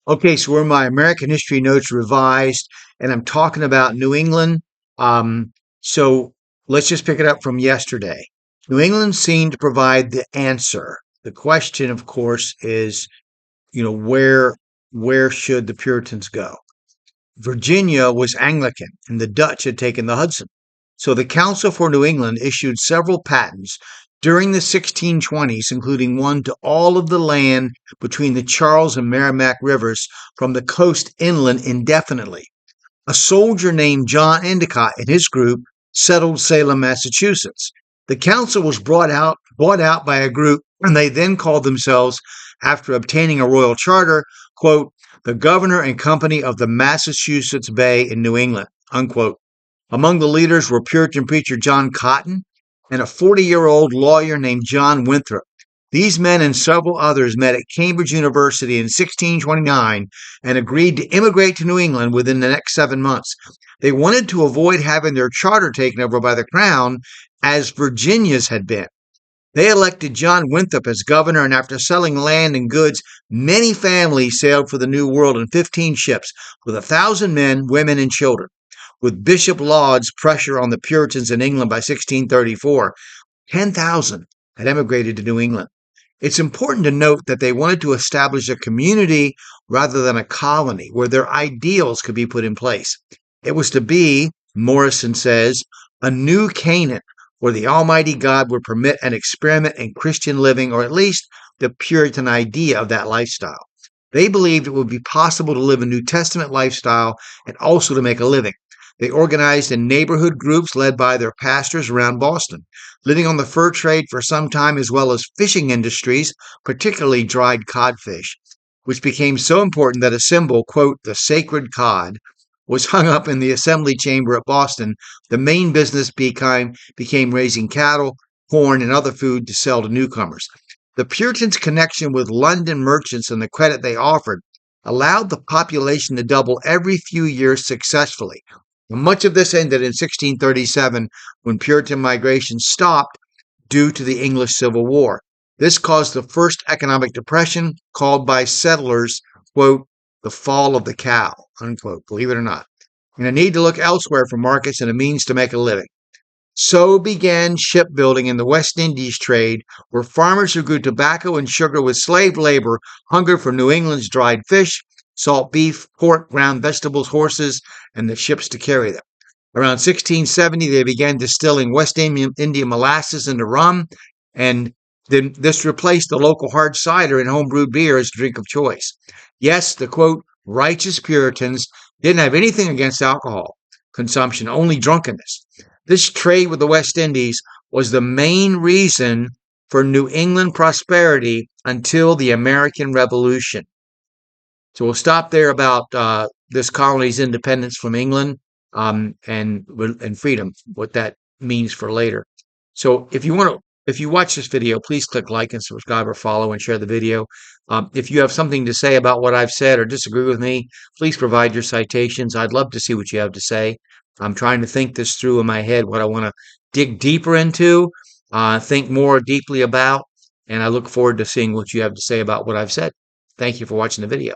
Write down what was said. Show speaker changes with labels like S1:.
S1: Okay, so we're in my American History Notes revised, and I'm talking about New England. So let's just pick it up from yesterday. New England seemed to provide the answer. The question, of course, is, where should the Puritans go? Virginia was Anglican, and the Dutch had taken the Hudson. So the Council for New England issued several patents during the 1620s, including one to all of the land between the Charles and Merrimack rivers from the coast inland indefinitely. A soldier named John Endicott and his group settled Salem, Massachusetts. The council was bought out by a group, and they then called themselves, after obtaining a royal charter, quote, the Governor and Company of the Massachusetts Bay in New England, unquote. Among the leaders were Puritan preacher John Cotton and a 40-year-old lawyer named John Winthrop. These men and several others met at Cambridge University in 1629 and agreed to immigrate to New England within the next 7 months. They wanted to avoid having their charter taken over by the Crown, as Virginia's had been. They elected John Winthrop as governor, and after selling land and goods, many families sailed for the New World in 15 ships with 1,000 men, women, and children. With Bishop Laud's pressure on the Puritans in England by 1634, 10,000 had emigrated to New England. It's important to note that they wanted to establish a community rather than a colony where their ideals could be put in place. It was to be, Morrison says, a new Canaan where the Almighty God would permit an experiment in Christian living, or at least the Puritan idea of that lifestyle. They believed it would be possible to live a New Testament lifestyle and also to make a living. They organized in neighborhood groups led by their pastors around Boston, living on the fur trade for some time, as well as fishing industries, particularly dried codfish, which became so important that a symbol, quote, the sacred cod, was hung up in the assembly chamber at Boston. The main business became raising cattle, corn, and other food to sell to newcomers. The Puritans' connection with London merchants and the credit they offered allowed the population to double every few years successfully. Much of this ended in 1637 when Puritan migration stopped due to the English Civil War. This caused the first economic depression, called by settlers, quote, the fall of the cow, unquote, believe it or not, and a need to look elsewhere for markets and a means to make a living. So began shipbuilding in the West Indies trade, where farmers who grew tobacco and sugar with slave labor hungered for New England's dried fish, salt beef, pork, ground vegetables, horses, and the ships to carry them. Around 1670, they began distilling West India molasses into rum, and then this replaced the local hard cider and homebrewed beer as the drink of choice. Yes, the quote, righteous Puritans didn't have anything against alcohol consumption, only drunkenness. This trade with the West Indies was the main reason for New England prosperity until the American Revolution. So we'll stop there about this colony's independence from England and freedom, what that means for later. So if you watch this video, please click like and subscribe or follow and share the video. If you have something to say about what I've said or disagree with me, please provide your citations. I'd love to see what you have to say. I'm trying to think this through in my head, what I want to dig deeper into, think more deeply about, and I look forward to seeing what you have to say about what I've said. Thank you for watching the video.